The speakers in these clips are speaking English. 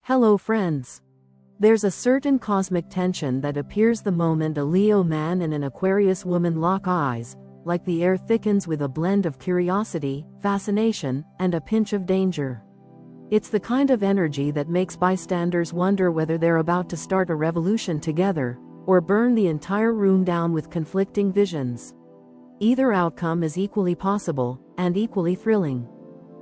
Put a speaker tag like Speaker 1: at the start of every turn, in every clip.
Speaker 1: Hello friends. There's a certain cosmic tension that appears the moment a Leo man and an Aquarius woman lock eyes, like the air thickens with a blend of curiosity, fascination, and a pinch of danger. It's the kind of energy that makes bystanders wonder whether they're about to start a revolution together, or burn the entire room down with conflicting visions. Either outcome is equally possible, and equally thrilling.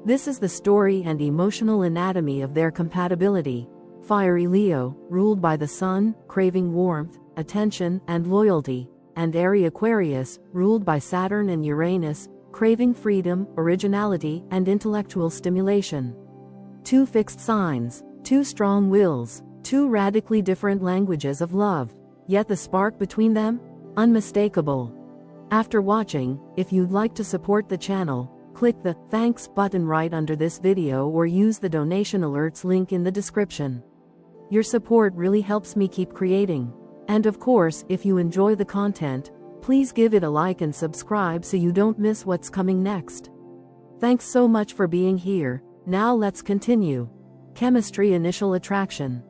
Speaker 1: This is the story and emotional anatomy of their compatibility. Fiery Leo, ruled by the sun, craving warmth, attention, and loyalty, and airy Aquarius, ruled by Saturn and Uranus, craving freedom, originality, and intellectual stimulation. Two fixed signs, two strong wills, two radically different languages of love, yet the spark between them? Unmistakable. After watching, if you'd like to support the channel, click the Thanks button right under this video or use the donation alerts link in the description. Your support really helps me keep creating. And of course, if you enjoy the content, please give it a like and subscribe so you don't miss what's coming next. Thanks so much for being here. Now let's continue. Chemistry. Initial attraction.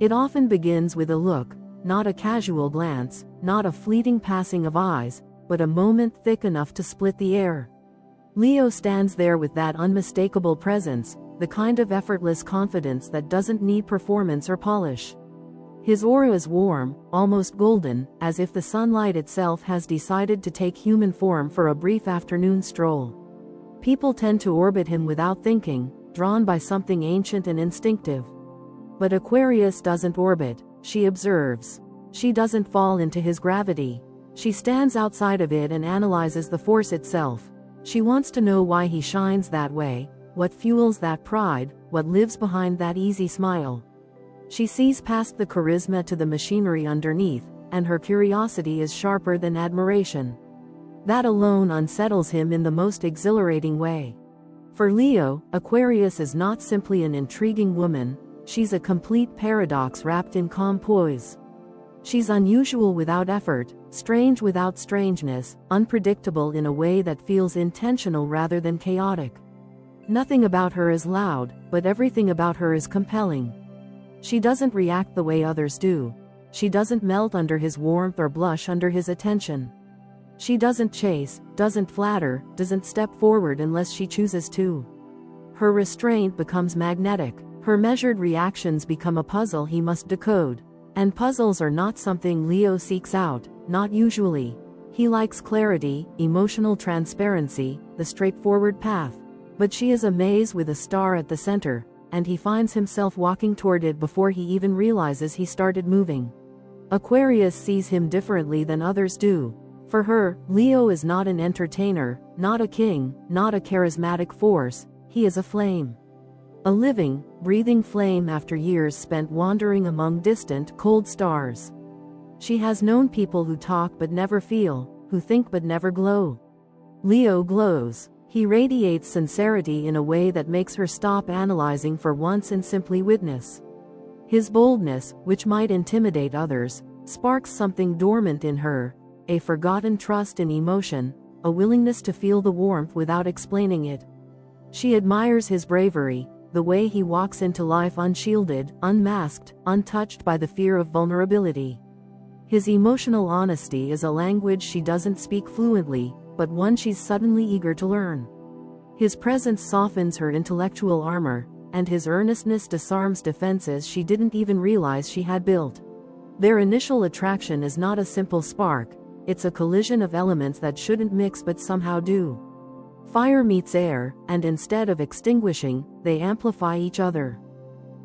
Speaker 1: It often begins with a look, not a casual glance, not a fleeting passing of eyes, but a moment thick enough to split the air. Leo stands there with that unmistakable presence, the kind of effortless confidence that doesn't need performance or polish. His aura is warm, almost golden, as if the sunlight itself has decided to take human form for a brief afternoon stroll. People tend to orbit him without thinking, drawn by something ancient and instinctive. But Aquarius doesn't orbit, she observes. She doesn't fall into his gravity. She stands outside of it and analyzes the force itself. She wants to know why he shines that way, what fuels that pride, what lives behind that easy smile. She sees past the charisma to the machinery underneath, and her curiosity is sharper than admiration. That alone unsettles him in the most exhilarating way. For Leo, Aquarius is not simply an intriguing woman, she's a complete paradox wrapped in calm poise. She's unusual without effort, strange without strangeness, unpredictable in a way that feels intentional rather than chaotic. Nothing about her is loud, but everything about her is compelling. She doesn't react the way others do. She doesn't melt under his warmth or blush under his attention. She doesn't chase, doesn't flatter, doesn't step forward unless she chooses to. Her restraint becomes magnetic. Her measured reactions become a puzzle he must decode. And puzzles are not something Leo seeks out, not usually. He likes clarity, emotional transparency, the straightforward path. But she is a maze with a star at the center, and he finds himself walking toward it before he even realizes he started moving. Aquarius sees him differently than others do. For her, Leo is not an entertainer, not a king, not a charismatic force, he is a flame. A living, breathing flame after years spent wandering among distant, cold stars. She has known people who talk but never feel, who think but never glow. Leo glows. He radiates sincerity in a way that makes her stop analyzing for once and simply witness. His boldness, which might intimidate others, sparks something dormant in her, a forgotten trust in emotion, a willingness to feel the warmth without explaining it. She admires his bravery, the way he walks into life unshielded, unmasked, untouched by the fear of vulnerability. His emotional honesty is a language she doesn't speak fluently, but one she's suddenly eager to learn. His presence softens her intellectual armor, and his earnestness disarms defenses she didn't even realize she had built. Their initial attraction is not a simple spark, it's a collision of elements that shouldn't mix but somehow do. Fire meets air, and instead of extinguishing, they amplify each other.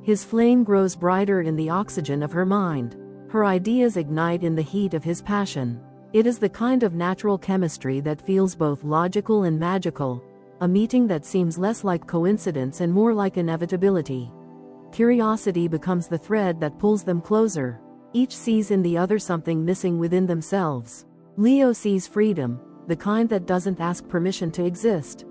Speaker 1: His flame grows brighter in the oxygen of her mind. Her ideas ignite in the heat of his passion. It is the kind of natural chemistry that feels both logical and magical, a meeting that seems less like coincidence and more like inevitability. Curiosity becomes the thread that pulls them closer. Each sees in the other something missing within themselves. Leo sees freedom, the kind that doesn't ask permission to exist.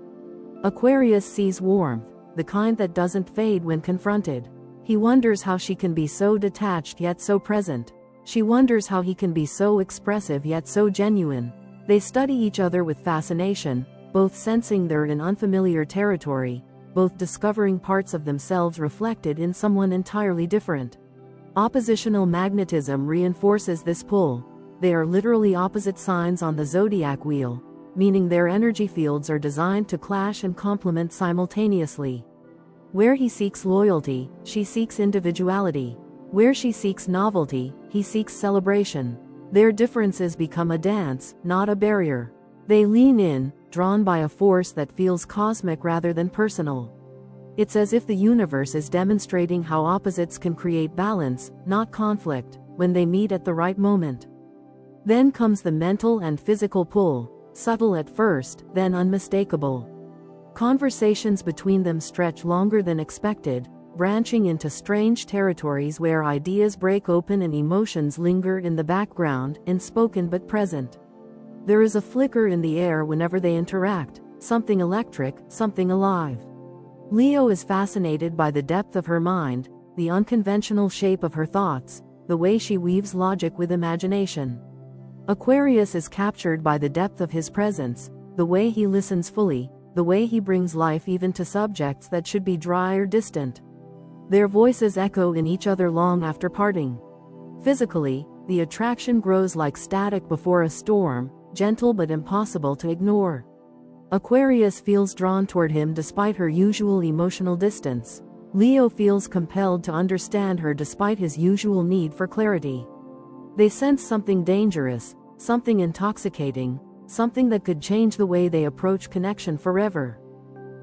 Speaker 1: Aquarius sees warmth, the kind that doesn't fade when confronted. He wonders how she can be so detached yet so present. She wonders how he can be so expressive yet so genuine. They study each other with fascination, both sensing they're in unfamiliar territory, both discovering parts of themselves reflected in someone entirely different. Oppositional magnetism reinforces this pull. They are literally opposite signs on the zodiac wheel, meaning their energy fields are designed to clash and complement simultaneously. Where he seeks loyalty, she seeks individuality. Where she seeks novelty, he seeks celebration. Their differences become a dance, not a barrier. They lean in, drawn by a force that feels cosmic rather than personal. It's as if the universe is demonstrating how opposites can create balance, not conflict, when they meet at the right moment. Then comes the mental and physical pull, subtle at first, then unmistakable. Conversations between them stretch longer than expected, branching into strange territories where ideas break open and emotions linger in the background, unspoken but present. There is a flicker in the air whenever they interact, something electric, something alive. Leo is fascinated by the depth of her mind, the unconventional shape of her thoughts, the way she weaves logic with imagination. Aquarius is captured by the depth of his presence, the way he listens fully, the way he brings life even to subjects that should be dry or distant. Their voices echo in each other long after parting. Physically, the attraction grows like static before a storm, gentle but impossible to ignore. Aquarius feels drawn toward him despite her usual emotional distance. Leo feels compelled to understand her despite his usual need for clarity. They sense something dangerous, something intoxicating, something that could change the way they approach connection forever.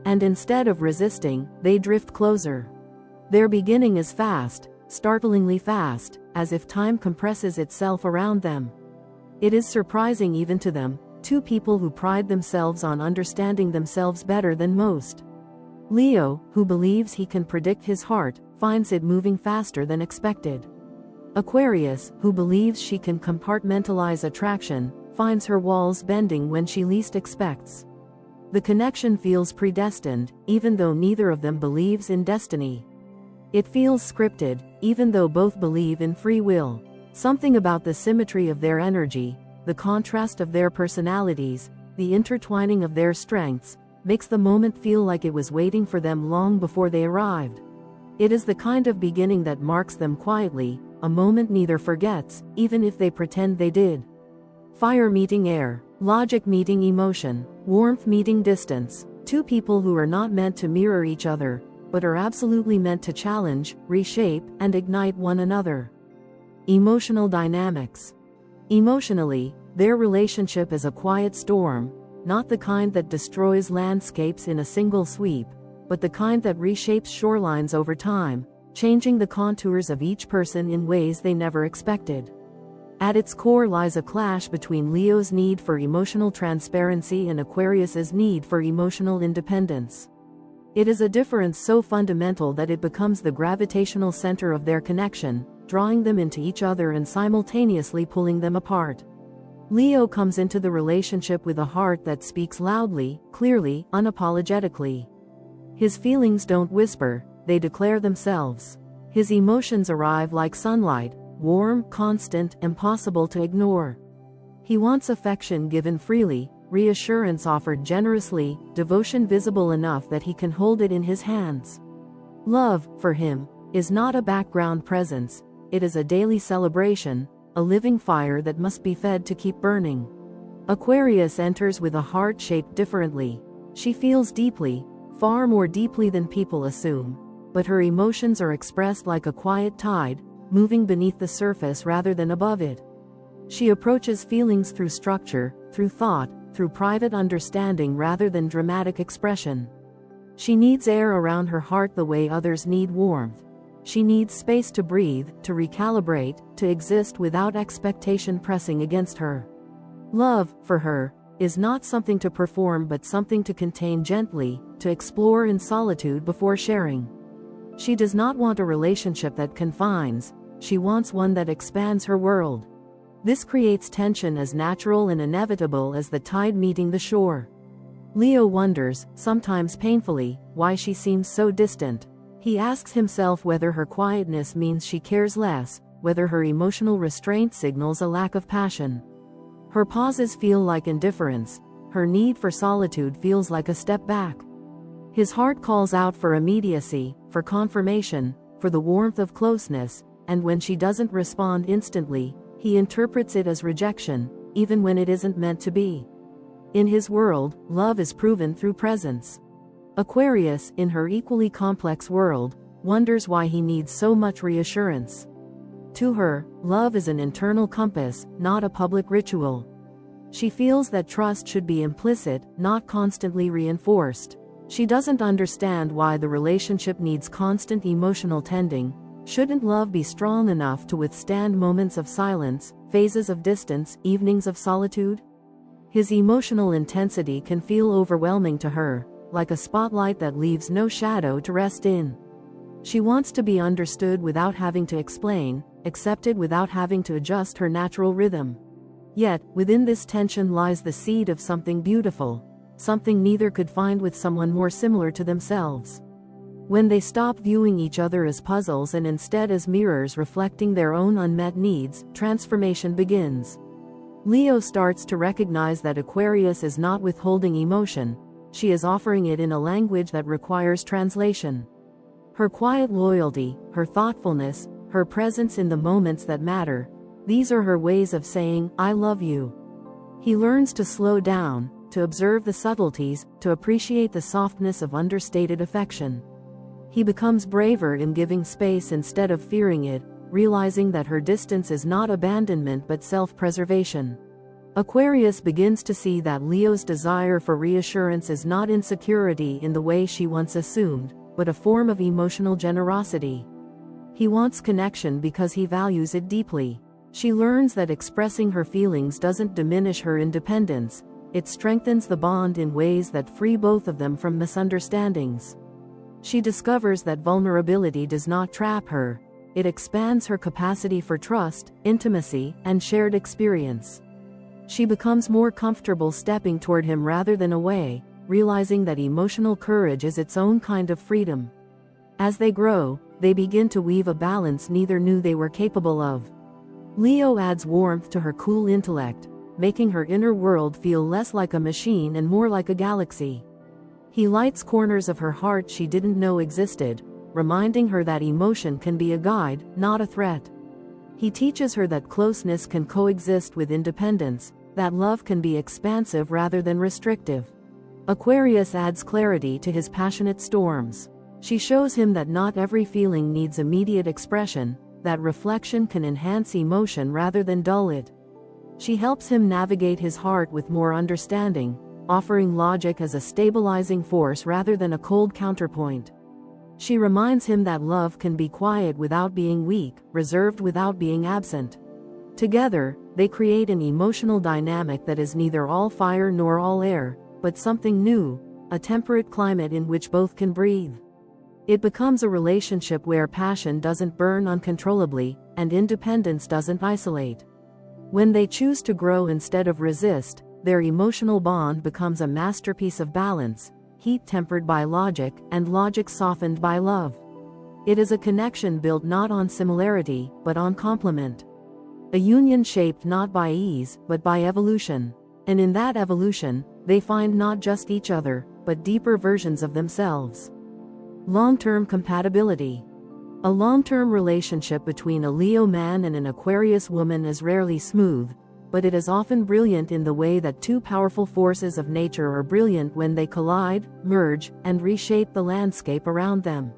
Speaker 1: And instead of resisting, they drift closer. Their beginning is fast, startlingly fast, as if time compresses itself around them. It is surprising even to them, two people who pride themselves on understanding themselves better than most. Leo, who believes he can predict his heart, finds it moving faster than expected. Aquarius, who believes she can compartmentalize attraction, finds her walls bending when she least expects. The connection feels predestined, even though neither of them believes in destiny. It feels scripted, even though both believe in free will. Something about the symmetry of their energy, the contrast of their personalities, the intertwining of their strengths, makes the moment feel like it was waiting for them long before they arrived. It is the kind of beginning that marks them quietly, a moment neither forgets, even if they pretend they did. Fire meeting air, logic meeting emotion, warmth meeting distance, two people who are not meant to mirror each other, but are absolutely meant to challenge, reshape, and ignite one another. Emotional dynamics. Emotionally, their relationship is a quiet storm, not the kind that destroys landscapes in a single sweep, but the kind that reshapes shorelines over time, changing the contours of each person in ways they never expected. At its core lies a clash between Leo's need for emotional transparency and Aquarius's need for emotional independence. It is a difference so fundamental that it becomes the gravitational center of their connection, drawing them into each other and simultaneously pulling them apart. Leo comes into the relationship with a heart that speaks loudly, clearly, unapologetically. His feelings don't whisper, they declare themselves. His emotions arrive like sunlight, warm, constant, impossible to ignore. He wants affection given freely, reassurance offered generously, devotion visible enough that he can hold it in his hands. Love, for him, is not a background presence, it is a daily celebration, a living fire that must be fed to keep burning. Aquarius enters with a heart shaped differently. She feels deeply, far more deeply than people assume, but her emotions are expressed like a quiet tide, moving beneath the surface rather than above it. She approaches feelings through structure, through thought, through private understanding rather than dramatic expression. She needs air around her heart the way others need warmth. She needs space to breathe, to recalibrate, to exist without expectation pressing against her. Love, for her, is not something to perform but something to contain gently, to explore in solitude before sharing. She does not want a relationship that confines, she wants one that expands her world. This creates tension as natural and inevitable as the tide meeting the shore. Leo wonders, sometimes painfully, why she seems so distant. He asks himself whether her quietness means she cares less, whether her emotional restraint signals a lack of passion. Her pauses feel like indifference, her need for solitude feels like a step back. His heart calls out for immediacy, for confirmation, for the warmth of closeness, and when she doesn't respond instantly, he interprets it as rejection, even when it isn't meant to be. In his world, love is proven through presence. Aquarius, in her equally complex world, wonders why he needs so much reassurance. To her, love is an internal compass, not a public ritual. She feels that trust should be implicit, not constantly reinforced. She doesn't understand why the relationship needs constant emotional tending. Shouldn't love be strong enough to withstand moments of silence, phases of distance, evenings of solitude? His emotional intensity can feel overwhelming to her, like a spotlight that leaves no shadow to rest in. She wants to be understood without having to explain, accepted without having to adjust her natural rhythm. Yet, within this tension lies the seed of something beautiful, something neither could find with someone more similar to themselves. When they stop viewing each other as puzzles and instead as mirrors reflecting their own unmet needs, transformation begins. Leo starts to recognize that Aquarius is not withholding emotion, she is offering it in a language that requires translation. Her quiet loyalty, her thoughtfulness, her presence in the moments that matter, these are her ways of saying, "I love you." He learns to slow down, to observe the subtleties, to appreciate the softness of understated affection. He becomes braver in giving space instead of fearing it, realizing that her distance is not abandonment but self-preservation. Aquarius begins to see that Leo's desire for reassurance is not insecurity in the way she once assumed, but a form of emotional generosity. He wants connection because he values it deeply. She learns that expressing her feelings doesn't diminish her independence, it strengthens the bond in ways that free both of them from misunderstandings. She discovers that vulnerability does not trap her, it expands her capacity for trust, intimacy, and shared experience. She becomes more comfortable stepping toward him rather than away, realizing that emotional courage is its own kind of freedom. As they grow, they begin to weave a balance neither knew they were capable of. Leo adds warmth to her cool intellect, making her inner world feel less like a machine and more like a galaxy. He lights corners of her heart she didn't know existed, reminding her that emotion can be a guide, not a threat. He teaches her that closeness can coexist with independence, that love can be expansive rather than restrictive. Aquarius adds clarity to his passionate storms. She shows him that not every feeling needs immediate expression, that reflection can enhance emotion rather than dull it. She helps him navigate his heart with more understanding, offering logic as a stabilizing force rather than a cold counterpoint. She reminds him that love can be quiet without being weak, reserved without being absent. Together, they create an emotional dynamic that is neither all fire nor all air, but something new, a temperate climate in which both can breathe. It becomes a relationship where passion doesn't burn uncontrollably, and independence doesn't isolate. When they choose to grow instead of resist, their emotional bond becomes a masterpiece of balance, heat tempered by logic, and logic softened by love. It is a connection built not on similarity, but on complement. A union shaped not by ease, but by evolution. And in that evolution, they find not just each other, but deeper versions of themselves. Long-term compatibility. A long-term relationship between a Leo man and an Aquarius woman is rarely smooth, but it is often brilliant in the way that two powerful forces of nature are brilliant when they collide, merge, and reshape the landscape around them.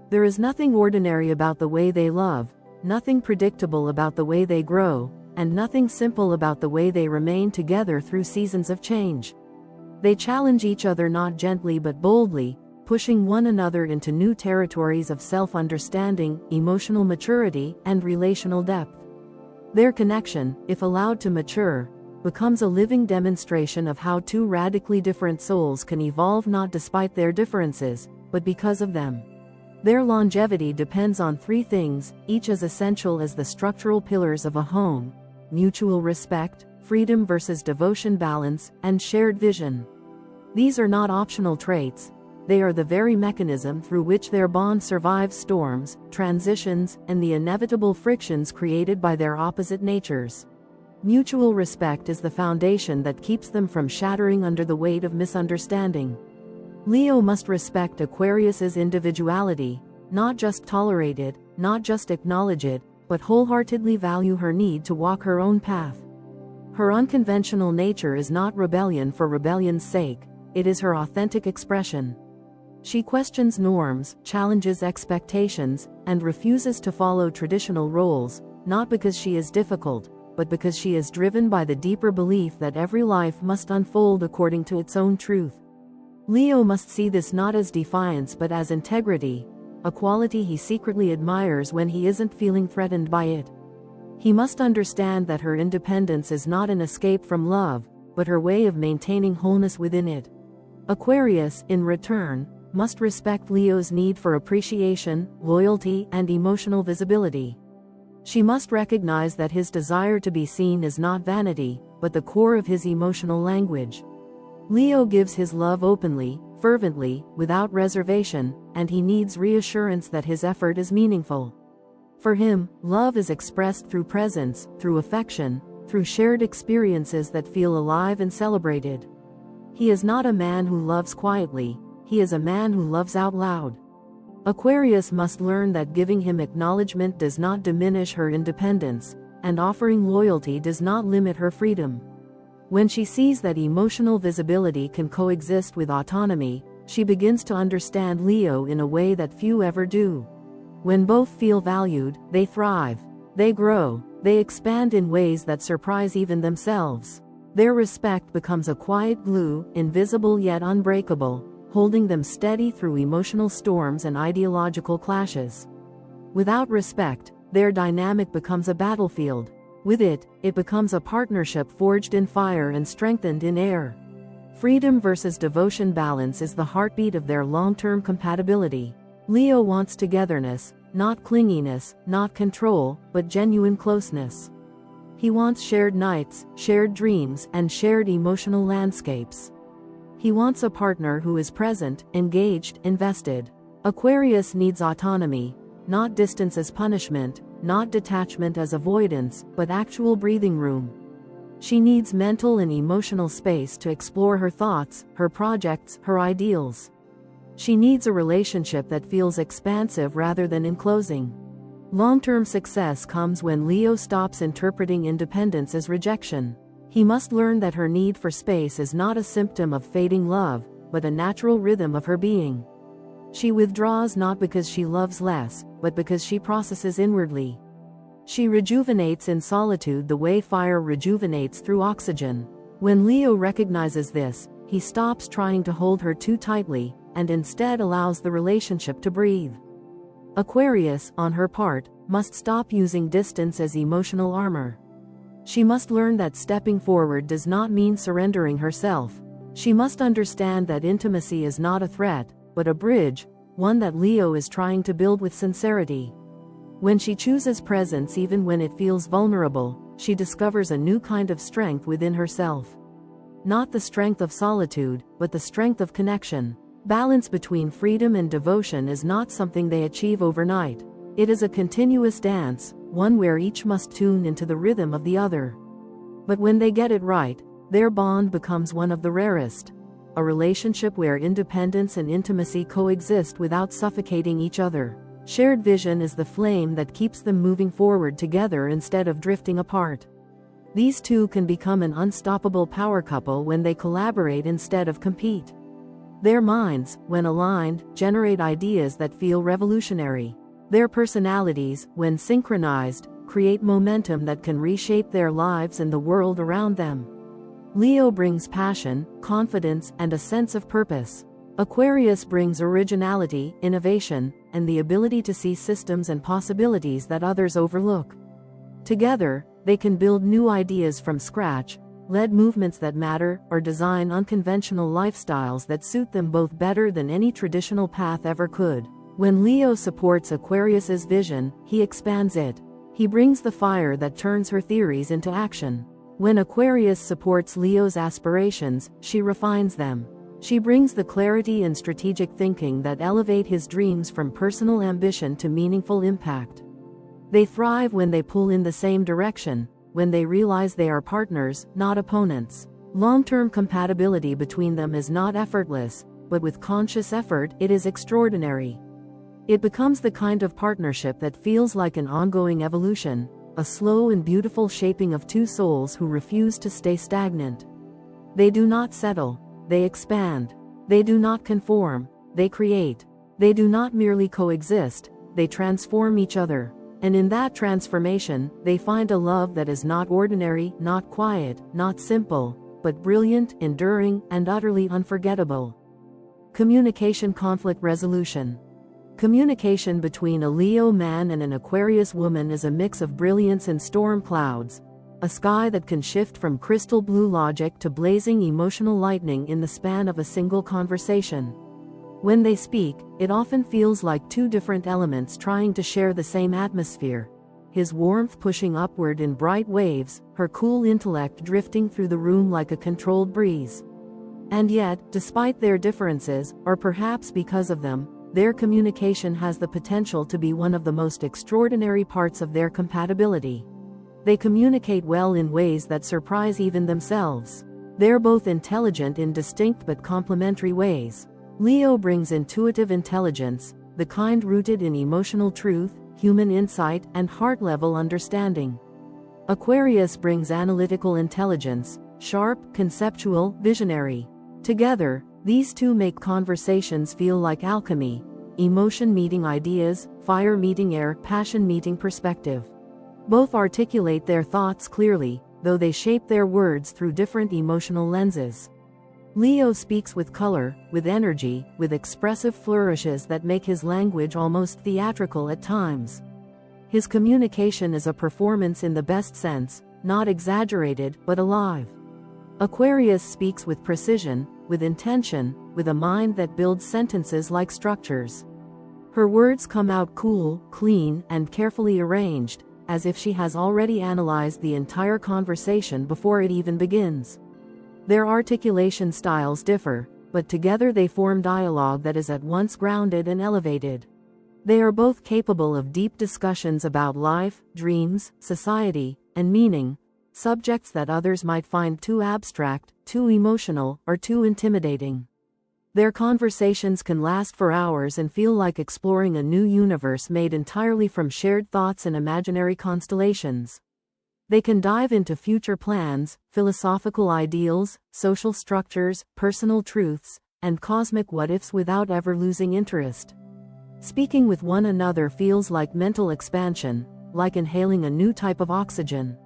Speaker 1: There is nothing ordinary about the way they love, nothing predictable about the way they grow, and nothing simple about the way they remain together through seasons of change. They challenge each other not gently but boldly, pushing one another into new territories of self-understanding, emotional maturity, and relational depth. Their connection, if allowed to mature, becomes a living demonstration of how two radically different souls can evolve not despite their differences, but because of them. Their longevity depends on three things, each as essential as the structural pillars of a home: mutual respect, freedom versus devotion balance, and shared vision. These are not optional traits, they are the very mechanism through which their bond survives storms, transitions, and the inevitable frictions created by their opposite natures. Mutual respect is the foundation that keeps them from shattering under the weight of misunderstanding. Leo must respect Aquarius's individuality, not just tolerate it, not just acknowledge it, but wholeheartedly value her need to walk her own path. Her unconventional nature is not rebellion for rebellion's sake, it is her authentic expression. She questions norms, challenges expectations, and refuses to follow traditional roles, not because she is difficult, but because she is driven by the deeper belief that every life must unfold according to its own truth. Leo must see this not as defiance but as integrity, a quality he secretly admires when he isn't feeling threatened by it. He must understand that her independence is not an escape from love, but her way of maintaining wholeness within it. Aquarius, in return, must respect Leo's need for appreciation, loyalty, and emotional visibility. She must recognize that his desire to be seen is not vanity, but the core of his emotional language. Leo gives his love openly, fervently, without reservation, and he needs reassurance that his effort is meaningful. For him, love is expressed through presence, through affection, through shared experiences that feel alive and celebrated. He is not a man who loves quietly, he is a man who loves out loud. Aquarius must learn that giving him acknowledgement does not diminish her independence, and offering loyalty does not limit her freedom. When she sees that emotional visibility can coexist with autonomy, she begins to understand Leo in a way that few ever do. When both feel valued, they thrive, they grow, they expand in ways that surprise even themselves. Their respect becomes a quiet glue, invisible yet unbreakable, holding them steady through emotional storms and ideological clashes. Without respect, their dynamic becomes a battlefield. With it, it becomes a partnership forged in fire and strengthened in air. Freedom versus devotion balance is the heartbeat of their long-term compatibility. Leo wants togetherness, not clinginess, not control, but genuine closeness. He wants shared nights, shared dreams, and shared emotional landscapes. He wants a partner who is present, engaged, invested. Aquarius needs autonomy, not distance as punishment, not detachment as avoidance, but actual breathing room. She needs mental and emotional space to explore her thoughts, her projects, her ideals. She needs a relationship that feels expansive rather than enclosing. Long-term success comes when Leo stops interpreting independence as rejection. He must learn that her need for space is not a symptom of fading love, but a natural rhythm of her being. She withdraws not because she loves less, but because she processes inwardly. She rejuvenates in solitude the way fire rejuvenates through oxygen. When Leo recognizes this, he stops trying to hold her too tightly, and instead allows the relationship to breathe. Aquarius, on her part, must stop using distance as emotional armor. She must learn that stepping forward does not mean surrendering herself. She must understand that intimacy is not a threat, but a bridge, one that Leo is trying to build with sincerity. When she chooses presence even when it feels vulnerable, she discovers a new kind of strength within herself. Not the strength of solitude, but the strength of connection. Balance between freedom and devotion is not something they achieve overnight. It is a continuous dance, one where each must tune into the rhythm of the other. But when they get it right, their bond becomes one of the rarest. A relationship where independence and intimacy coexist without suffocating each other. Shared vision is the flame that keeps them moving forward together instead of drifting apart. These two can become an unstoppable power couple when they collaborate instead of compete. Their minds, when aligned, generate ideas that feel revolutionary. Their personalities, when synchronized, create momentum that can reshape their lives and the world around them. Leo brings passion, confidence, and a sense of purpose. Aquarius brings originality, innovation, and the ability to see systems and possibilities that others overlook. Together, they can build new ideas from scratch, lead movements that matter, or design unconventional lifestyles that suit them both better than any traditional path ever could. When Leo supports Aquarius's vision, he expands it. He brings the fire that turns her theories into action. When Aquarius supports Leo's aspirations, she refines them. She brings the clarity and strategic thinking that elevate his dreams from personal ambition to meaningful impact. They thrive when they pull in the same direction, when they realize they are partners, not opponents. Long-term compatibility between them is not effortless, but with conscious effort, it is extraordinary. It becomes the kind of partnership that feels like an ongoing evolution, a slow and beautiful shaping of two souls who refuse to stay stagnant. They do not settle, they expand. They do not conform, they create. They do not merely coexist, they transform each other. And in that transformation, they find a love that is not ordinary, not quiet, not simple, but brilliant, enduring, and utterly unforgettable. Communication conflict resolution. Communication between a Leo man and an Aquarius woman is a mix of brilliance and storm clouds, a sky that can shift from crystal blue logic to blazing emotional lightning in the span of a single conversation. When they speak, it often feels like two different elements trying to share the same atmosphere. His warmth pushing upward in bright waves, her cool intellect drifting through the room like a controlled breeze. And yet, despite their differences, or perhaps because of them, their communication has the potential to be one of the most extraordinary parts of their compatibility. They communicate well in ways that surprise even themselves. They're both intelligent in distinct but complementary ways. Leo brings intuitive intelligence, the kind rooted in emotional truth, human insight, and heart-level understanding. Aquarius brings analytical intelligence, sharp, conceptual, visionary. Together, these two make conversations feel like alchemy, emotion meeting ideas, fire meeting air, passion meeting perspective. Both articulate their thoughts clearly, though they shape their words through different emotional lenses. Leo speaks with color, with energy, with expressive flourishes that make his language almost theatrical at times. His communication is a performance in the best sense, not exaggerated, but alive. Aquarius speaks with precision, with intention, with a mind that builds sentences like structures. Her words come out cool, clean, and carefully arranged, as if she has already analyzed the entire conversation before it even begins. Their articulation styles differ, but together they form dialogue that is at once grounded and elevated. They are both capable of deep discussions about life, dreams, society, and meaning, subjects that others might find too abstract, too emotional, or too intimidating. Their conversations can last for hours and feel like exploring a new universe made entirely from shared thoughts and imaginary constellations. They can dive into future plans, philosophical ideals, social structures, personal truths, and cosmic what-ifs without ever losing interest. Speaking with one another feels like mental expansion, like inhaling a new type of oxygen.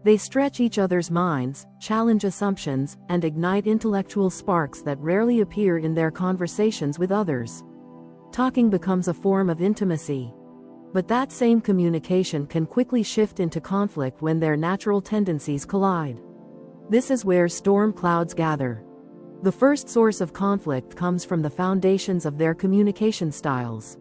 Speaker 1: They stretch each other's minds, challenge assumptions, and ignite intellectual sparks that rarely appear in their conversations with others. Talking becomes a form of intimacy. But that same communication can quickly shift into conflict when their natural tendencies collide. This is where storm clouds gather. The first source of conflict comes from the foundations of their communication styles.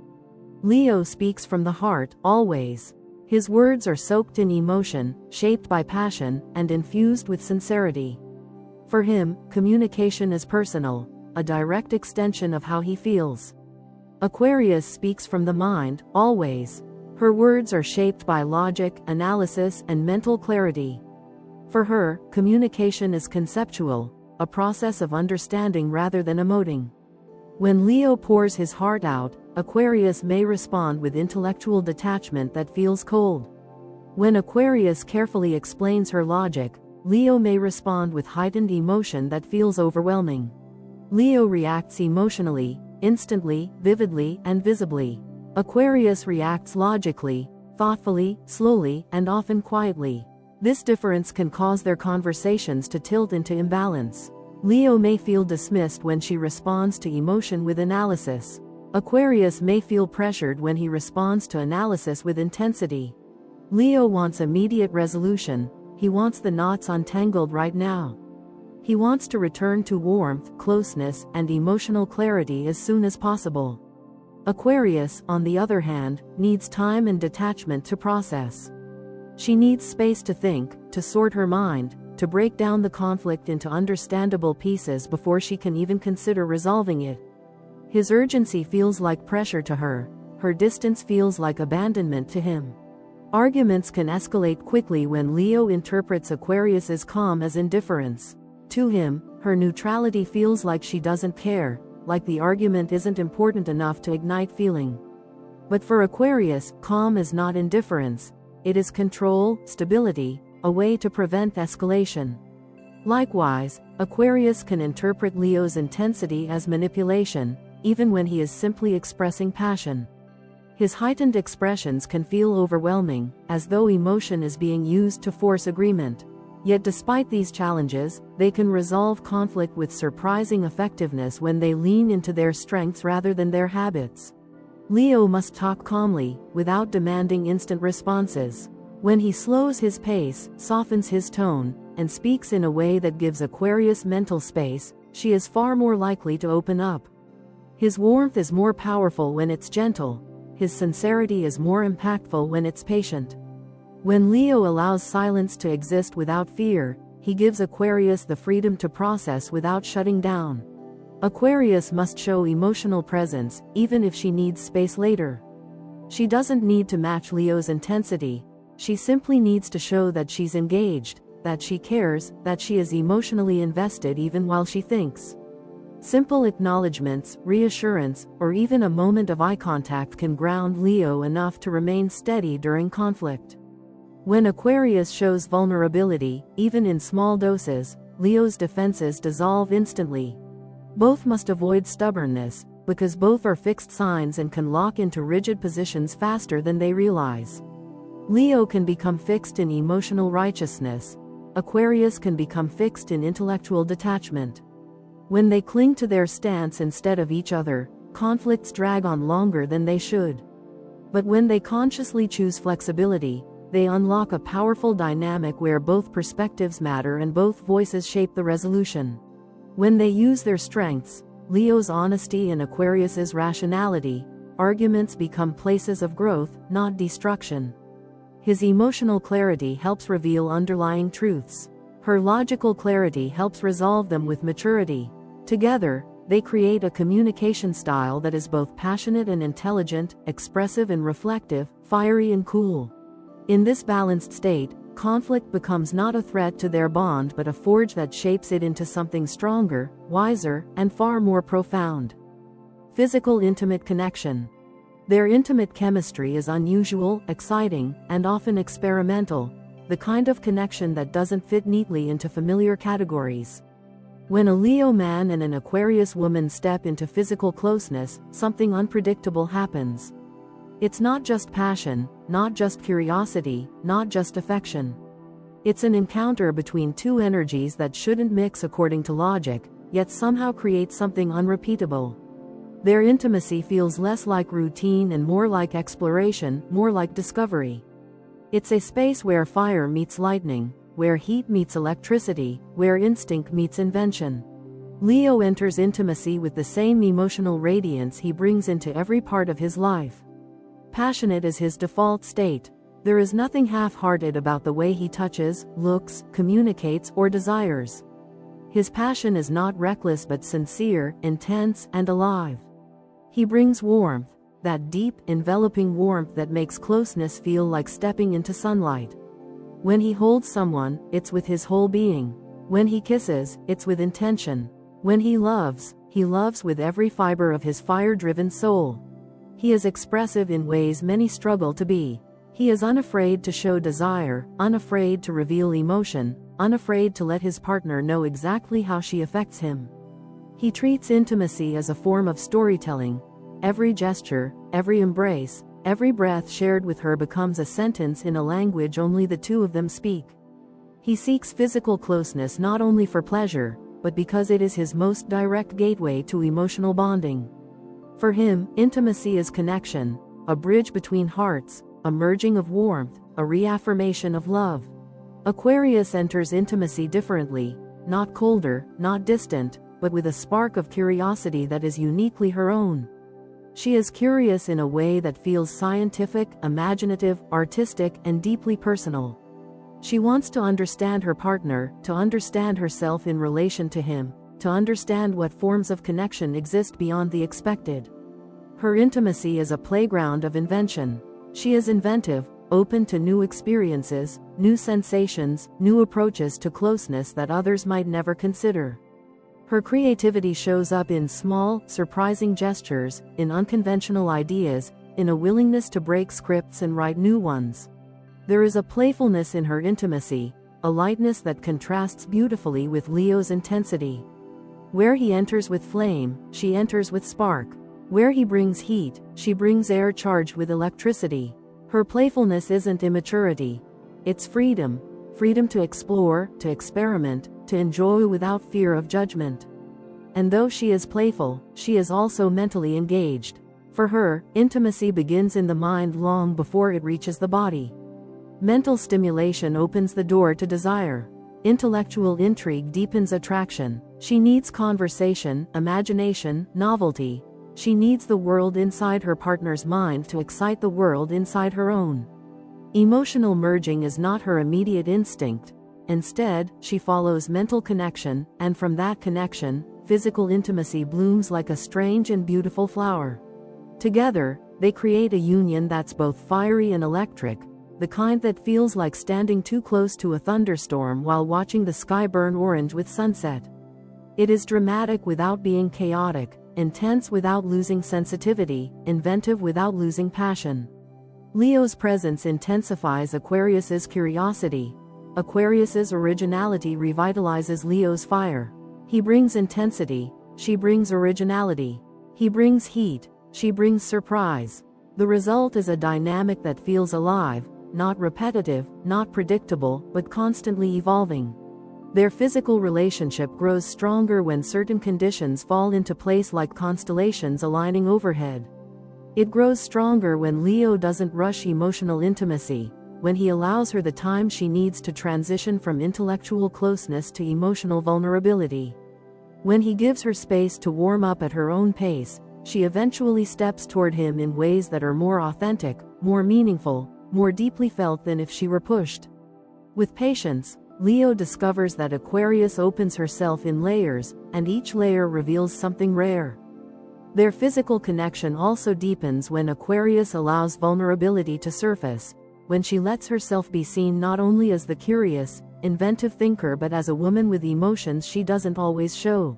Speaker 1: Leo speaks from the heart, always. His words are soaked in emotion, shaped by passion, and infused with sincerity. For him, communication is personal, a direct extension of how he feels. Aquarius speaks from the mind, always. Her words are shaped by logic, analysis, and mental clarity. For her, communication is conceptual, a process of understanding rather than emoting. When Leo pours his heart out, Aquarius may respond with intellectual detachment that feels cold. When Aquarius carefully explains her logic, Leo may respond with heightened emotion that feels overwhelming. Leo reacts emotionally, instantly, vividly, and visibly. Aquarius reacts logically, thoughtfully, slowly, and often quietly. This difference can cause their conversations to tilt into imbalance. Leo may feel dismissed when she responds to emotion with analysis. Aquarius may feel pressured when he responds to analysis with intensity. Leo wants immediate resolution. He wants the knots untangled right now. He wants to return to warmth, closeness, and emotional clarity as soon as possible. Aquarius, on the other hand, needs time and detachment to process. She needs space to think, to sort her mind, to break down the conflict into understandable pieces before she can even consider resolving it. His urgency feels like pressure to her. Her distance feels like abandonment to him. Arguments can escalate quickly when Leo interprets Aquarius's calm as indifference. To him, her neutrality feels like she doesn't care, like the argument isn't important enough to ignite feeling. But for Aquarius, calm is not indifference. It is control, stability, a way to prevent escalation. Likewise, Aquarius can interpret Leo's intensity as manipulation, even when he is simply expressing passion. His heightened expressions can feel overwhelming, as though emotion is being used to force agreement. Yet despite these challenges, they can resolve conflict with surprising effectiveness when they lean into their strengths rather than their habits. Leo must talk calmly, without demanding instant responses. When he slows his pace, softens his tone, and speaks in a way that gives Aquarius mental space, she is far more likely to open up. His warmth is more powerful when it's gentle. His sincerity is more impactful when it's patient. When Leo allows silence to exist without fear, he gives Aquarius the freedom to process without shutting down. Aquarius must show emotional presence, even if she needs space later. She doesn't need to match Leo's intensity. She simply needs to show that she's engaged, that she cares, that she is emotionally invested even while she thinks. Simple acknowledgments, reassurance, or even a moment of eye contact can ground Leo enough to remain steady during conflict. When Aquarius shows vulnerability, even in small doses, Leo's defenses dissolve instantly. Both must avoid stubbornness, because both are fixed signs and can lock into rigid positions faster than they realize. Leo can become fixed in emotional righteousness. Aquarius can become fixed in intellectual detachment. When they cling to their stance instead of each other, conflicts drag on longer than they should. But when they consciously choose flexibility, they unlock a powerful dynamic where both perspectives matter and both voices shape the resolution. When they use their strengths, Leo's honesty and Aquarius's rationality, arguments become places of growth, not destruction. His emotional clarity helps reveal underlying truths. Her logical clarity helps resolve them with maturity. Together, they create a communication style that is both passionate and intelligent, expressive and reflective, fiery and cool. In this balanced state, conflict becomes not a threat to their bond but a forge that shapes it into something stronger, wiser, and far more profound. Physical intimate connection. Their intimate chemistry is unusual, exciting, and often experimental, the kind of connection that doesn't fit neatly into familiar categories. When a Leo man and an Aquarius woman step into physical closeness, something unpredictable happens. It's not just passion, not just curiosity, not just affection. It's an encounter between two energies that shouldn't mix according to logic, yet somehow create something unrepeatable. Their intimacy feels less like routine and more like exploration, more like discovery. It's a space where fire meets lightning, where heat meets electricity, where instinct meets invention. Leo enters intimacy with the same emotional radiance he brings into every part of his life. Passionate is his default state. There is nothing half-hearted about the way he touches, looks, communicates, or desires. His passion is not reckless but sincere, intense, and alive. He brings warmth, that deep, enveloping warmth that makes closeness feel like stepping into sunlight. When he holds someone, it's with his whole being. When he kisses, it's with intention. When he loves with every fiber of his fire-driven soul. He is expressive in ways many struggle to be. He is unafraid to show desire, unafraid to reveal emotion, unafraid to let his partner know exactly how she affects him. He treats intimacy as a form of storytelling. Every gesture, every embrace, every breath shared with her becomes a sentence in a language only the two of them speak. He seeks physical closeness not only for pleasure, but because it is his most direct gateway to emotional bonding. For him, intimacy is connection, a bridge between hearts, a merging of warmth, a reaffirmation of love. Aquarius enters intimacy differently, not colder, not distant, but with a spark of curiosity that is uniquely her own. She is curious in a way that feels scientific, imaginative, artistic, and deeply personal. She wants to understand her partner, to understand herself in relation to him, to understand what forms of connection exist beyond the expected. Her intimacy is a playground of invention. She is inventive, open to new experiences, new sensations, new approaches to closeness that others might never consider. Her creativity shows up in small, surprising gestures, in unconventional ideas, in a willingness to break scripts and write new ones. There is a playfulness in her intimacy, a lightness that contrasts beautifully with Leo's intensity. Where he enters with flame, she enters with spark. Where he brings heat, she brings air charged with electricity. Her playfulness isn't immaturity. It's freedom. Freedom to explore, to experiment, to enjoy without fear of judgment. And though she is playful, she is also mentally engaged. For her, intimacy begins in the mind long before it reaches the body. Mental stimulation opens the door to desire. Intellectual intrigue deepens attraction. She needs conversation, imagination, novelty. She needs the world inside her partner's mind to excite the world inside her own. Emotional merging is not her immediate instinct. Instead, she follows mental connection, and from that connection, physical intimacy blooms like a strange and beautiful flower. Together, they create a union that's both fiery and electric, the kind that feels like standing too close to a thunderstorm while watching the sky burn orange with sunset. It is dramatic without being chaotic, intense without losing sensitivity, inventive without losing passion. Leo's presence intensifies Aquarius's curiosity. Aquarius's originality revitalizes Leo's fire. He brings intensity, she brings originality. He brings heat, she brings surprise. The result is a dynamic that feels alive, not repetitive, not predictable, but constantly evolving. Their physical relationship grows stronger when certain conditions fall into place, like constellations aligning overhead. It grows stronger when Leo doesn't rush emotional intimacy, when he allows her the time she needs to transition from intellectual closeness to emotional vulnerability. When he gives her space to warm up at her own pace, she eventually steps toward him in ways that are more authentic, more meaningful, more deeply felt than if she were pushed. With patience, Leo discovers that Aquarius opens herself in layers, and each layer reveals something rare. Their physical connection also deepens when Aquarius allows vulnerability to surface, when she lets herself be seen not only as the curious, inventive thinker but as a woman with emotions she doesn't always show.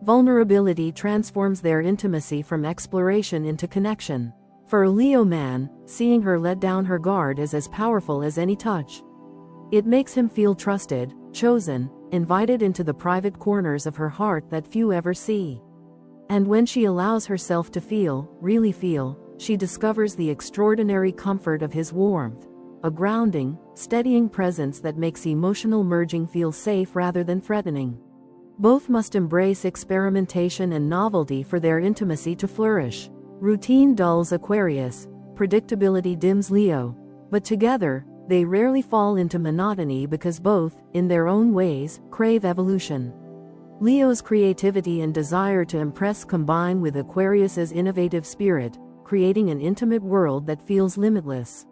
Speaker 1: Vulnerability transforms their intimacy from exploration into connection. For a Leo man, seeing her let down her guard is as powerful as any touch. It makes him feel trusted, chosen, invited into the private corners of her heart that few ever see. And when she allows herself to feel, really feel, she discovers the extraordinary comfort of his warmth, a grounding, steadying presence that makes emotional merging feel safe rather than threatening. Both must embrace experimentation and novelty for their intimacy to flourish. Routine dulls Aquarius, predictability dims Leo, but together, they rarely fall into monotony because both, in their own ways, crave evolution. Leo's creativity and desire to impress combine with Aquarius's innovative spirit, creating an intimate world that feels limitless.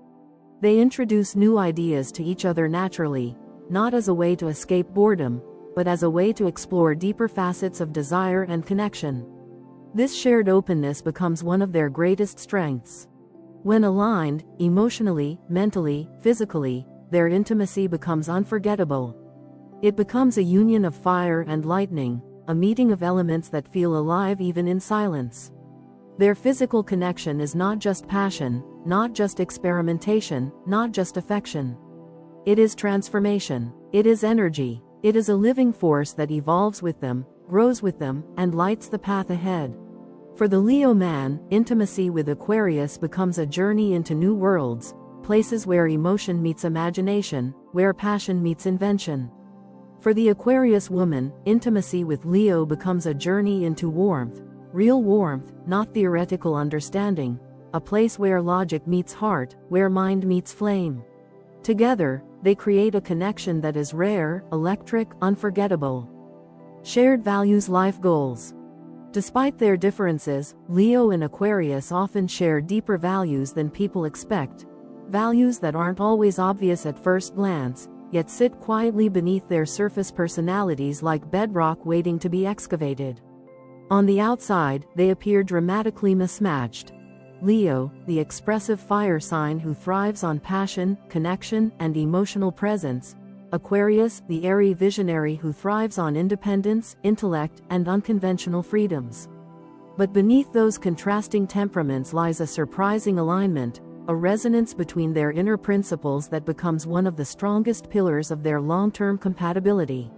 Speaker 1: They introduce new ideas to each other naturally, not as a way to escape boredom, but as a way to explore deeper facets of desire and connection. This shared openness becomes one of their greatest strengths. When aligned, emotionally, mentally, physically, their intimacy becomes unforgettable. It becomes a union of fire and lightning, a meeting of elements that feel alive even in silence. Their physical connection is not just passion, not just experimentation, not just affection. It is transformation. It is energy. It is a living force that evolves with them, grows with them, and lights the path ahead. For the Leo man, intimacy with Aquarius becomes a journey into new worlds, places where emotion meets imagination, where passion meets invention. For the Aquarius woman, intimacy with Leo becomes a journey into warmth, real warmth, not theoretical understanding, a place where logic meets heart, where mind meets flame. Together, they create a connection that is rare, electric, unforgettable. Shared values, life goals. Despite their differences, Leo and Aquarius often share deeper values than people expect, values that aren't always obvious at first glance, yet sit quietly beneath their surface personalities like bedrock waiting to be excavated. On the outside, they appear dramatically mismatched. Leo, the expressive fire sign who thrives on passion, connection, and emotional presence, Aquarius, the airy visionary who thrives on independence, intellect, and unconventional freedoms. But beneath those contrasting temperaments lies a surprising alignment, a resonance between their inner principles that becomes one of the strongest pillars of their long-term compatibility.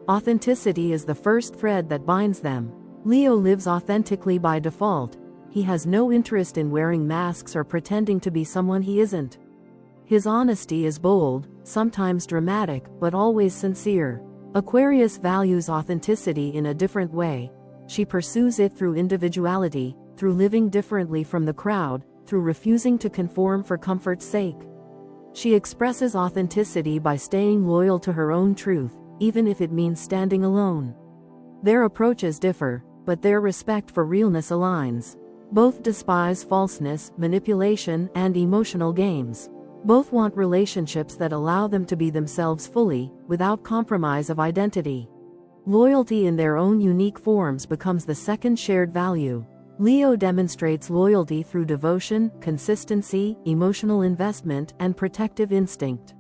Speaker 1: Authenticity is the first thread that binds them. Leo lives authentically by default. He has no interest in wearing masks or pretending to be someone he isn't. His honesty is bold, sometimes dramatic, but always sincere. Aquarius values authenticity in a different way. She pursues it through individuality, through living differently from the crowd, through refusing to conform for comfort's sake. She expresses authenticity by staying loyal to her own truth, even if it means standing alone. Their approaches differ, but their respect for realness aligns. Both despise falseness, manipulation, and emotional games. Both want relationships that allow them to be themselves fully, without compromise of identity. Loyalty in their own unique forms becomes the second shared value. Leo demonstrates loyalty through devotion, consistency, emotional investment, and protective instinct.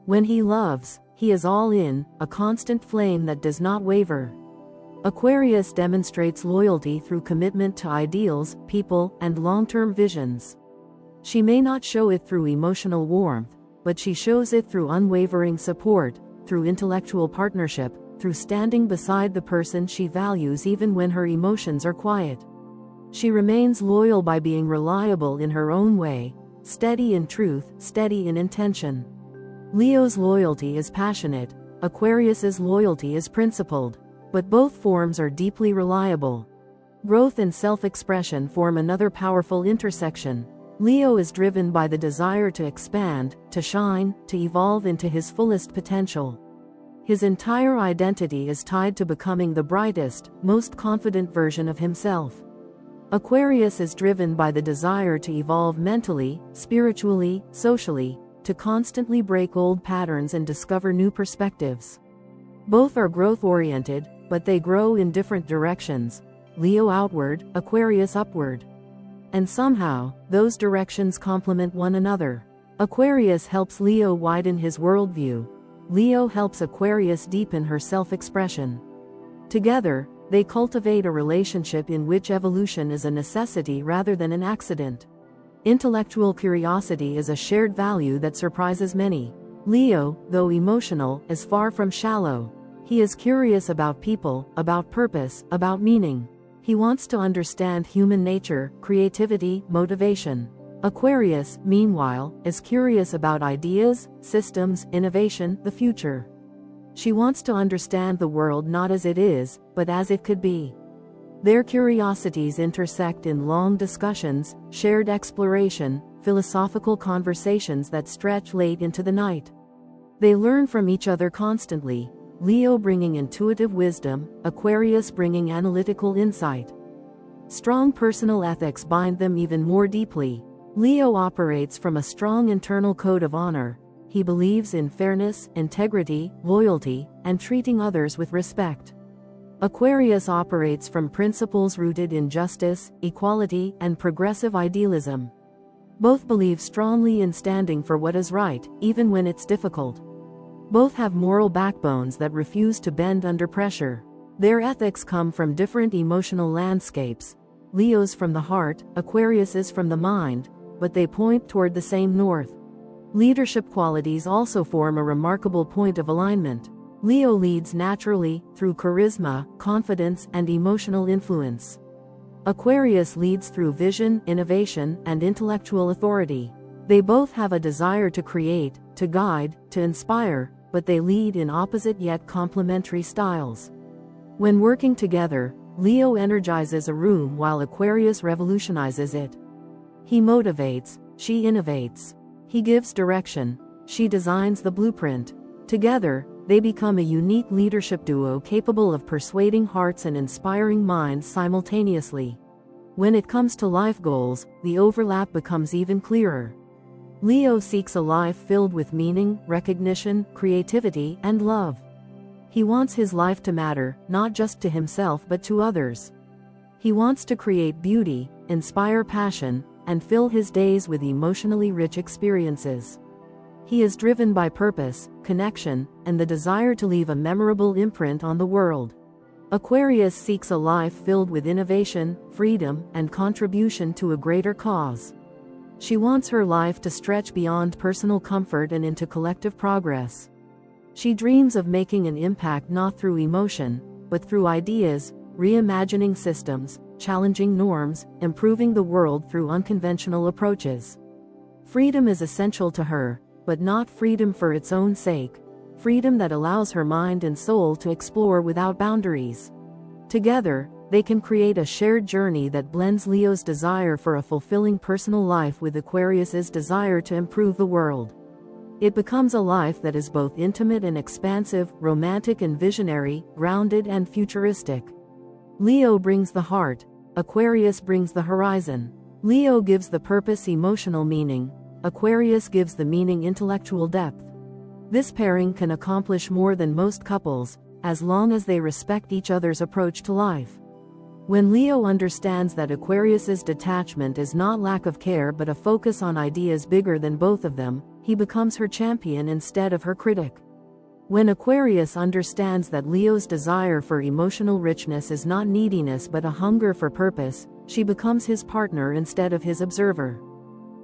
Speaker 1: When he loves, he is all in, a constant flame that does not waver. Aquarius demonstrates loyalty through commitment to ideals, people, and long-term visions. She may not show it through emotional warmth, but she shows it through unwavering support, through intellectual partnership, through standing beside the person she values even when her emotions are quiet. She remains loyal by being reliable in her own way, steady in truth, steady in intention. Leo's loyalty is passionate, Aquarius's loyalty is principled, but both forms are deeply reliable. Growth and self-expression form another powerful intersection. Leo is driven by the desire to expand, to shine, to evolve into his fullest potential. His entire identity is tied to becoming the brightest, most confident version of himself. Aquarius is driven by the desire to evolve mentally, spiritually, socially, to constantly break old patterns and discover new perspectives. Both are growth-oriented, but they grow in different directions, Leo outward, Aquarius upward. And somehow, those directions complement one another. Aquarius helps Leo widen his worldview. Leo helps Aquarius deepen her self-expression. Together, they cultivate a relationship in which evolution is a necessity rather than an accident. Intellectual curiosity is a shared value that surprises many. Leo, though emotional, is far from shallow. He is curious about people, about purpose, about meaning. He wants to understand human nature, creativity, motivation. Aquarius, meanwhile, is curious about ideas, systems, innovation, the future. She wants to understand the world not as it is, but as it could be. Their curiosities intersect in long discussions, shared exploration, philosophical conversations that stretch late into the night. They learn from each other constantly, Leo bringing intuitive wisdom, Aquarius bringing analytical insight. Strong personal ethics bind them even more deeply. Leo operates from a strong internal code of honor. He believes in fairness, integrity, loyalty, and treating others with respect. Aquarius operates from principles rooted in justice, equality, and progressive idealism. Both believe strongly in standing for what is right, even when it's difficult. Both have moral backbones that refuse to bend under pressure. Their ethics come from different emotional landscapes. Leo's from the heart, Aquarius's from the mind, but they point toward the same north. Leadership qualities also form a remarkable point of alignment. Leo leads naturally, through charisma, confidence, and emotional influence. Aquarius leads through vision, innovation, and intellectual authority. They both have a desire to create, to guide, to inspire, but they lead in opposite yet complementary styles. When working together, Leo energizes a room while Aquarius revolutionizes it. He motivates, she innovates. He gives direction, she designs the blueprint. Together, they become a unique leadership duo capable of persuading hearts and inspiring minds simultaneously. When it comes to life goals, the overlap becomes even clearer. Leo seeks a life filled with meaning, recognition, creativity, and love. He wants his life to matter, not just to himself but to others. He wants to create beauty, inspire passion, and fill his days with emotionally rich experiences. He is driven by purpose, connection, and the desire to leave a memorable imprint on the world. Aquarius seeks a life filled with innovation, freedom, and contribution to a greater cause. She wants her life to stretch beyond personal comfort and into collective progress. She dreams of making an impact not through emotion, but through ideas, reimagining systems, challenging norms, improving the world through unconventional approaches. Freedom is essential to her, but not freedom for its own sake. Freedom that allows her mind and soul to explore without boundaries. Together, they can create a shared journey that blends Leo's desire for a fulfilling personal life with Aquarius's desire to improve the world. It becomes a life that is both intimate and expansive, romantic and visionary, grounded and futuristic. Leo brings the heart, Aquarius brings the horizon. Leo gives the purpose emotional meaning, Aquarius gives the meaning intellectual depth. This pairing can accomplish more than most couples, as long as they respect each other's approach to life. When Leo understands that Aquarius's detachment is not lack of care but a focus on ideas bigger than both of them, he becomes her champion instead of her critic. When Aquarius understands that Leo's desire for emotional richness is not neediness but a hunger for purpose, she becomes his partner instead of his observer.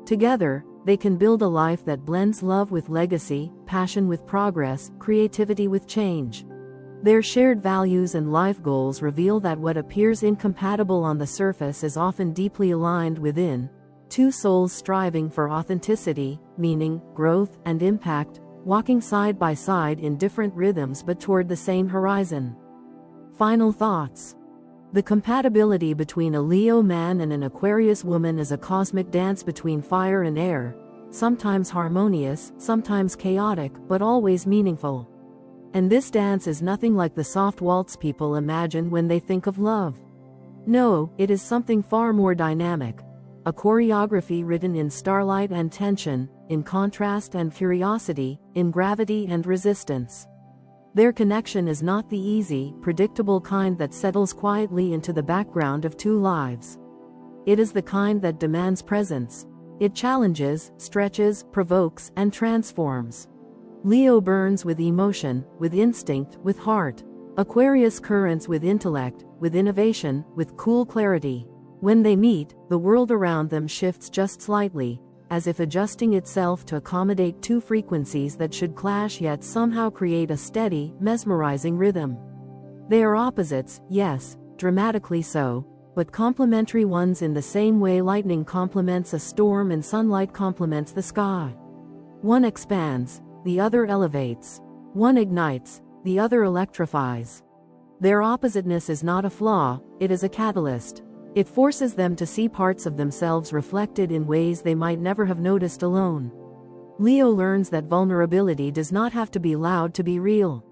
Speaker 1: Together, they can build a life that blends love with legacy, passion with progress, creativity with change. Their shared values and life goals reveal that what appears incompatible on the surface is often deeply aligned within. Two souls striving for authenticity, meaning, growth, and impact, walking side by side in different rhythms but toward the same horizon. Final thoughts. The compatibility between a Leo man and an Aquarius woman is a cosmic dance between fire and air, sometimes harmonious, sometimes chaotic, but always meaningful. And this dance is nothing like the soft waltz people imagine when they think of love. No, it is something far more dynamic. A choreography written in starlight and tension, in contrast and curiosity, in gravity and resistance. Their connection is not the easy, predictable kind that settles quietly into the background of two lives. It is the kind that demands presence. It challenges, stretches, provokes, and transforms. Leo burns with emotion, with instinct, with heart. Aquarius currents with intellect, with innovation, with cool clarity. When they meet, the world around them shifts just slightly, as if adjusting itself to accommodate two frequencies that should clash yet somehow create a steady, mesmerizing rhythm. They are opposites, yes, dramatically so, but complementary ones in the same way lightning complements a storm and sunlight complements the sky. One expands, the other elevates. One ignites, the other electrifies. Their oppositeness is not a flaw, it is a catalyst. It forces them to see parts of themselves reflected in ways they might never have noticed alone. Leo learns that vulnerability does not have to be loud to be real.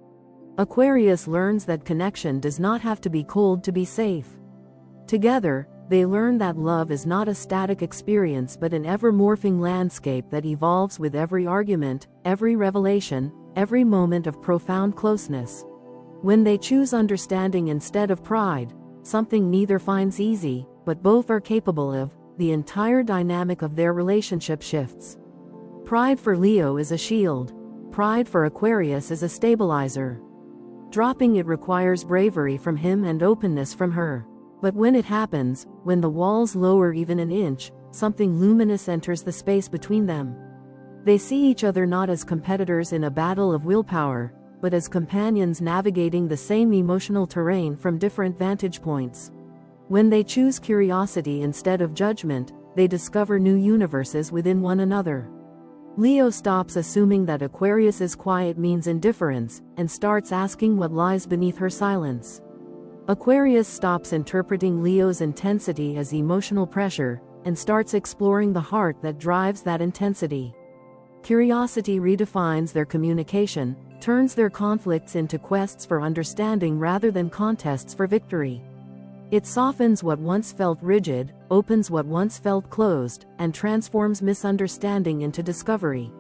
Speaker 1: Aquarius learns that connection does not have to be cold to be safe. Together, they learn that love is not a static experience but an ever-morphing landscape that evolves with every argument, every revelation, every moment of profound closeness. When they choose understanding instead of pride, something neither finds easy, but both are capable of, the entire dynamic of their relationship shifts. Pride for Leo is a shield. Pride for Aquarius is a stabilizer. Dropping it requires bravery from him and openness from her. But when it happens, when the walls lower even an inch, something luminous enters the space between them. They see each other not as competitors in a battle of willpower, but as companions navigating the same emotional terrain from different vantage points. When they choose curiosity instead of judgment, they discover new universes within one another. Leo stops assuming that Aquarius's quiet means indifference, and starts asking what lies beneath her silence. Aquarius stops interpreting Leo's intensity as emotional pressure, and starts exploring the heart that drives that intensity. Curiosity redefines their communication, turns their conflicts into quests for understanding rather than contests for victory. It softens what once felt rigid, opens what once felt closed, and transforms misunderstanding into discovery.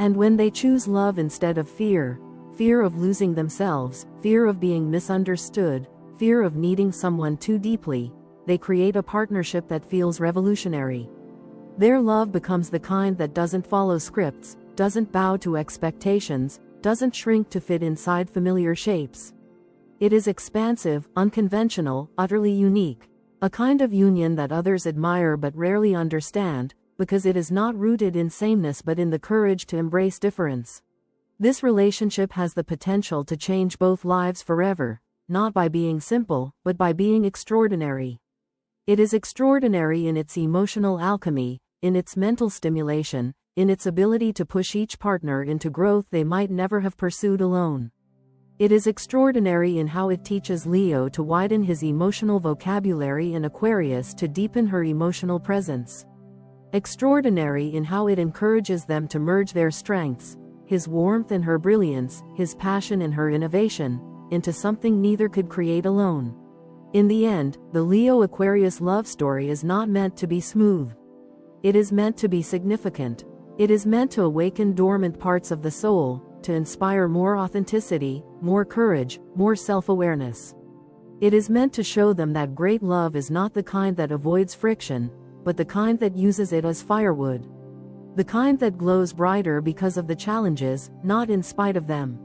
Speaker 1: And when they choose love instead of fear, fear of losing themselves, fear of being misunderstood, fear of needing someone too deeply, they create a partnership that feels revolutionary. Their love becomes the kind that doesn't follow scripts, doesn't bow to expectations, doesn't shrink to fit inside familiar shapes. It is expansive, unconventional, utterly unique. A kind of union that others admire but rarely understand, because it is not rooted in sameness but in the courage to embrace difference. This relationship has the potential to change both lives forever, not by being simple, but by being extraordinary. It is extraordinary in its emotional alchemy, in its mental stimulation, in its ability to push each partner into growth they might never have pursued alone. It is extraordinary in how it teaches Leo to widen his emotional vocabulary and Aquarius to deepen her emotional presence. Extraordinary in how it encourages them to merge their strengths, his warmth and her brilliance, his passion and her innovation, into something neither could create alone. In the end, the Leo-Aquarius love story is not meant to be smooth. It is meant to be significant. It is meant to awaken dormant parts of the soul, to inspire more authenticity, more courage, more self-awareness. It is meant to show them that great love is not the kind that avoids friction, but the kind that uses it as firewood. The kind that glows brighter because of the challenges, not in spite of them.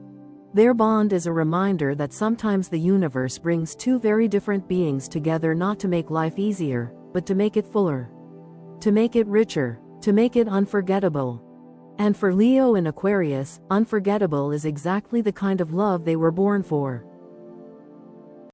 Speaker 1: Their bond is a reminder that sometimes the universe brings two very different beings together not to make life easier, but to make it fuller. To make it richer, to make it unforgettable. And for Leo and Aquarius, unforgettable is exactly the kind of love they were born for.